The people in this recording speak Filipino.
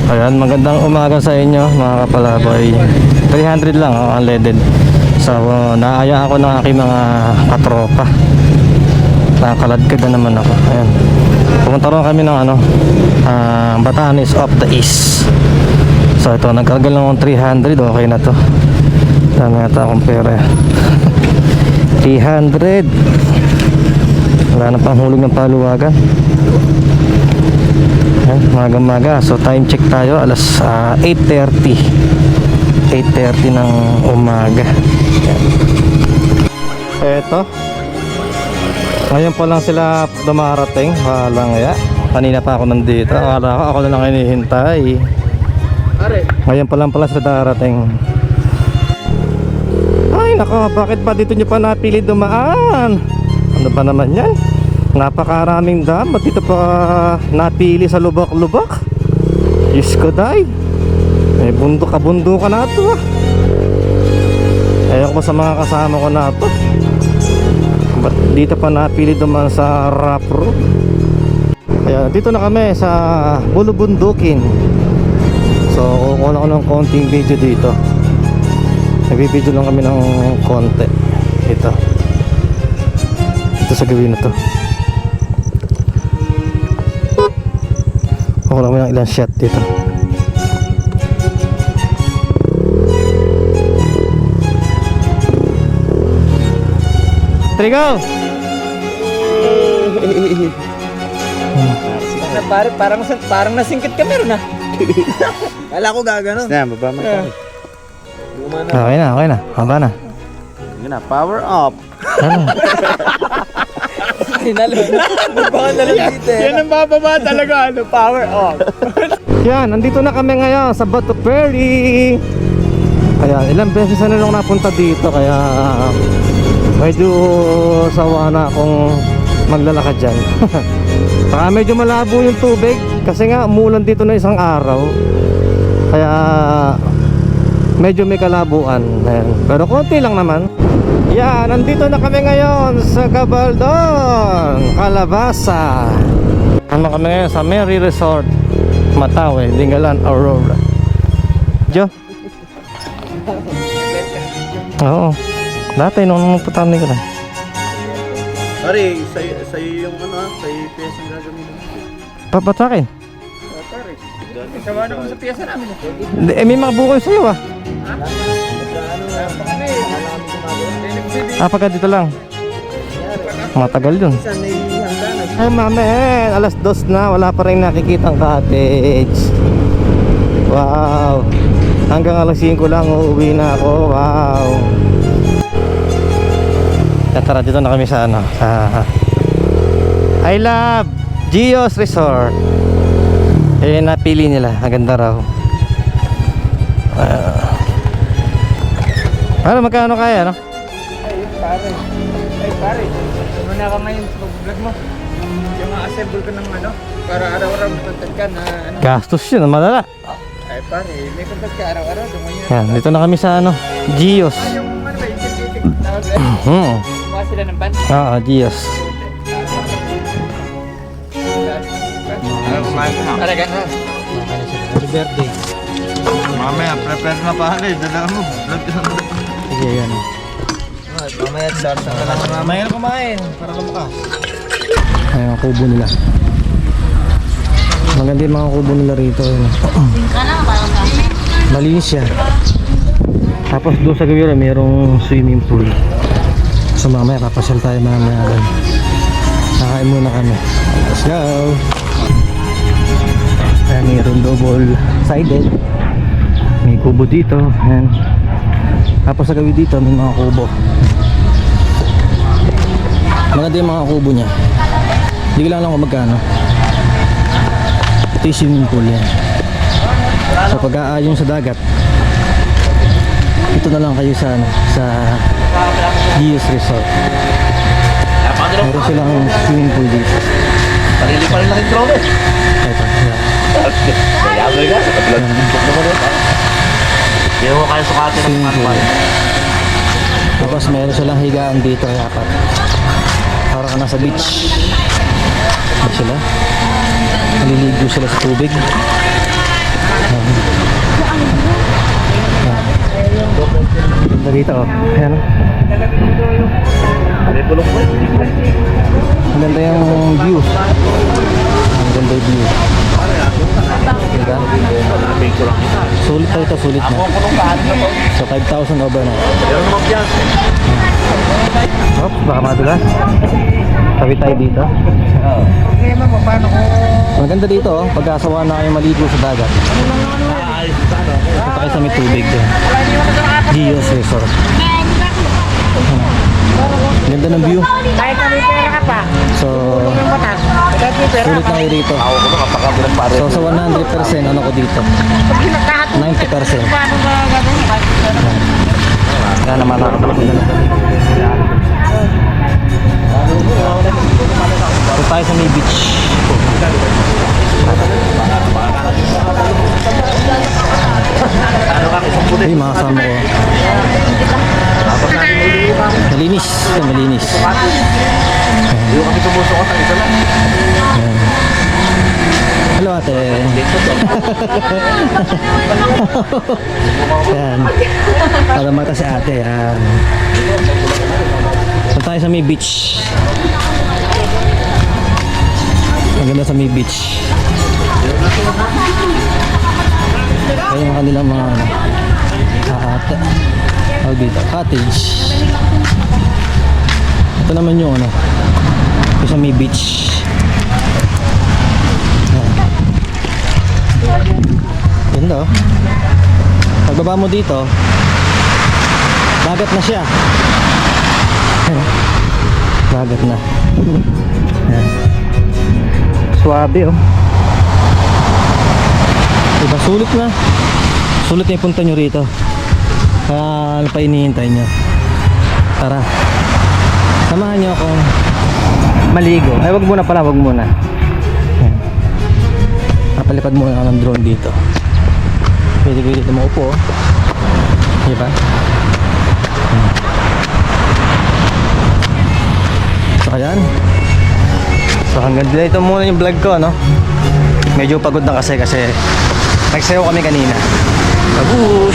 Ayan, magandang umaga sa inyo mga kapalaboy. 300 lang unleaded. So naaya ako ng aking mga katropa. Nakaladkad na naman ako. Ayan, pumunta rin kami ng Batanes of the East. So ito, nagkarga lang akong 300. Okay na to. Dami yata akong pera. 300. Wala na pang hulog ng paluwagan. Ayan, maga-maga. So time check tayo, alas 8:30 ng umaga. Ayan. Eto, ngayon pa lang sila dumarating. Walang ya. Kanina pa ako nandito. Akala ko ako na lang hinihintay. Ngayon pa lang pala sila darating. Ay nako, bakit ba dito nyo pa napili dumaan? Ano ba naman yan? Napakaraming dam. Ba't dito pa napili sa lubak-lubak? Diyos ko day. May bundok-kabundukan na ito ah. Ayaw ko sa mga kasama ko na ito. Ba't dito pa napili dumaan sa rough road? Kaya dito na kami sa Bulubundukin. So kukuha ko ng konting video dito. Nagbibideo lang kami ng konti. Ito sa gawin na to. Kukuha kami ng ilang shot dito. Trigo! Pare, parang nasingkit ka meron na. Kala ko gagano. Yan, baba mo ito. Okay na. Haba na. Yun na, power up. Ano? Hinalo. Baka nalang dito eh. Yan ang bababa talaga, power up. Yan, nandito na kami ngayon sa Bato Ferry. Kaya ilang beses na lang napunta dito. Kaya medyo sawa na akong maglalakad dyan. Saka medyo malabo yung tubig. Kasi nga umulan dito na isang araw. Kaya medyo may kalabuan. Ayan. Pero konti lang naman. Yan, nandito na kami ngayon sa Gabaldon, Calabasa. Ano kami ngayon sa Mary Resort, Matawe, Dingalan, Aurora. Jo? Oo. Dati nung pupunta ko na. Pare, sa'yo yung sa'yo yung piyesa ang gagamitin. Ba't sa akin? Pare, Sawa naman sa piyesa namin. May mga bukoy sa'yo ah. Pagka dito lang. Matagal yun. Ay mamen, alas 2 na, wala pa rin nakikitang cottage. Wow. Hanggang alas 5 lang uuwi na ako. Wow. Tara, dito na kami sa I love Gios Resort. Napili nila, maganda raw. Ano, magkano kaya, no? Ay pare, muna ka ngayon sa vlog mo. Yung assemble ko ng para araw-araw content ka na Gastos yun, malala. Ay pare, may content ka araw-araw. Yan, dito na kami sa Gios. Yung ba, yung scientific tawag Kuha sila ng ban. Oo, Gios. Talaga na. Happy birthday. mamaya, prepare na pare, dala mo. Sige, yan. Mamaya sarsa ka lang. Mamaya na kumain, para lumakas. Ay, mga kubo nila. Maganda yung mga kubo nila rito. Malinis siya. Tapos doon sa gawin mayroong swimming pool. So mamaya kapasyal tayo mamaya. Nakain muna kami. Let's go! Ayan, mayroong double sided. May kubo dito. Ayan. Tapos sa gawin dito may mga kubo. Maganda yung mga kubo niya. Hindi ko lang alam kung magkano. Ito yung swimming pool yan. So pag-aayon sa dagat, ito na lang kayo sa Gios Resort. Meron silang swimming pool dito. Sarili pa rin natin trobe. Ito, yan. Kaya mo ka, sa kabilang bundok naman ito. Kaya mo kayo sukatin ng Swimming pool. manual. Tapos meron silang higaan dito kaya apat. Para ka nasa beach. Ano sila? Naliligo sila sa tubig. Ganda dito, oh. Ayan. May bulong po. Ang ganda yung view. Ang ganda yung view. Diba? Picture lang kita. Sulit pa ito, sulit Ako na. ang kulong kahan na to. So 5,000 over na. Pero naman yan. Oops, baka madulas. Tabi tayo dito. Okay naman po, paano ko? Ang ganda dito, oh. Pag-asawa na kayo maligo sa dagat. Ayos sa ano. Punta kayo sa may tubig doon. Gios Resort. Ganda ng view. Kahit kami pera ka pa. So, Yung batas. Kahit may pera sulit na kayo rito. Ako ko kapakabilang pare. So, sa 100% ano ko dito? Pag pinagkahat mo, 90%. paano ba gagawin? Kahit pera ka. Kaya naman nakakatalag na. So, tayo sa may beach. Ano ka isang puti? Ay, mga kasama ko. Malinis. Ito, malinis. Hindi ko kami tumusok at isa lang. Ayan. Hello, ate. Ayan. Para mata si ate. Ayan. So, tayo sa may beach. Ang ganda sa may beach. Kaya yung kanilang mga dito, cottage. Ito naman yung ano, ito sa may beach. Ganda, oh. Pagbaba mo dito, dagat na siya. Dagat na. Ayan. Swabe, oh. Diba, sulit na. Sulit na yung punta nyo rito. Kaya ano pa hinihintay nyo? Tara, samahan nyo akong maligo. Ay, wag muna pala, wag muna. Ayan. Napalipad muna ako ng drone dito. Pwede dito maupo, oh. Diba? Ayan. So ayan. So hanggang dito muna yung vlog ko, no? Medyo pagod na kasi nagsayaw kami kanina. Bagus.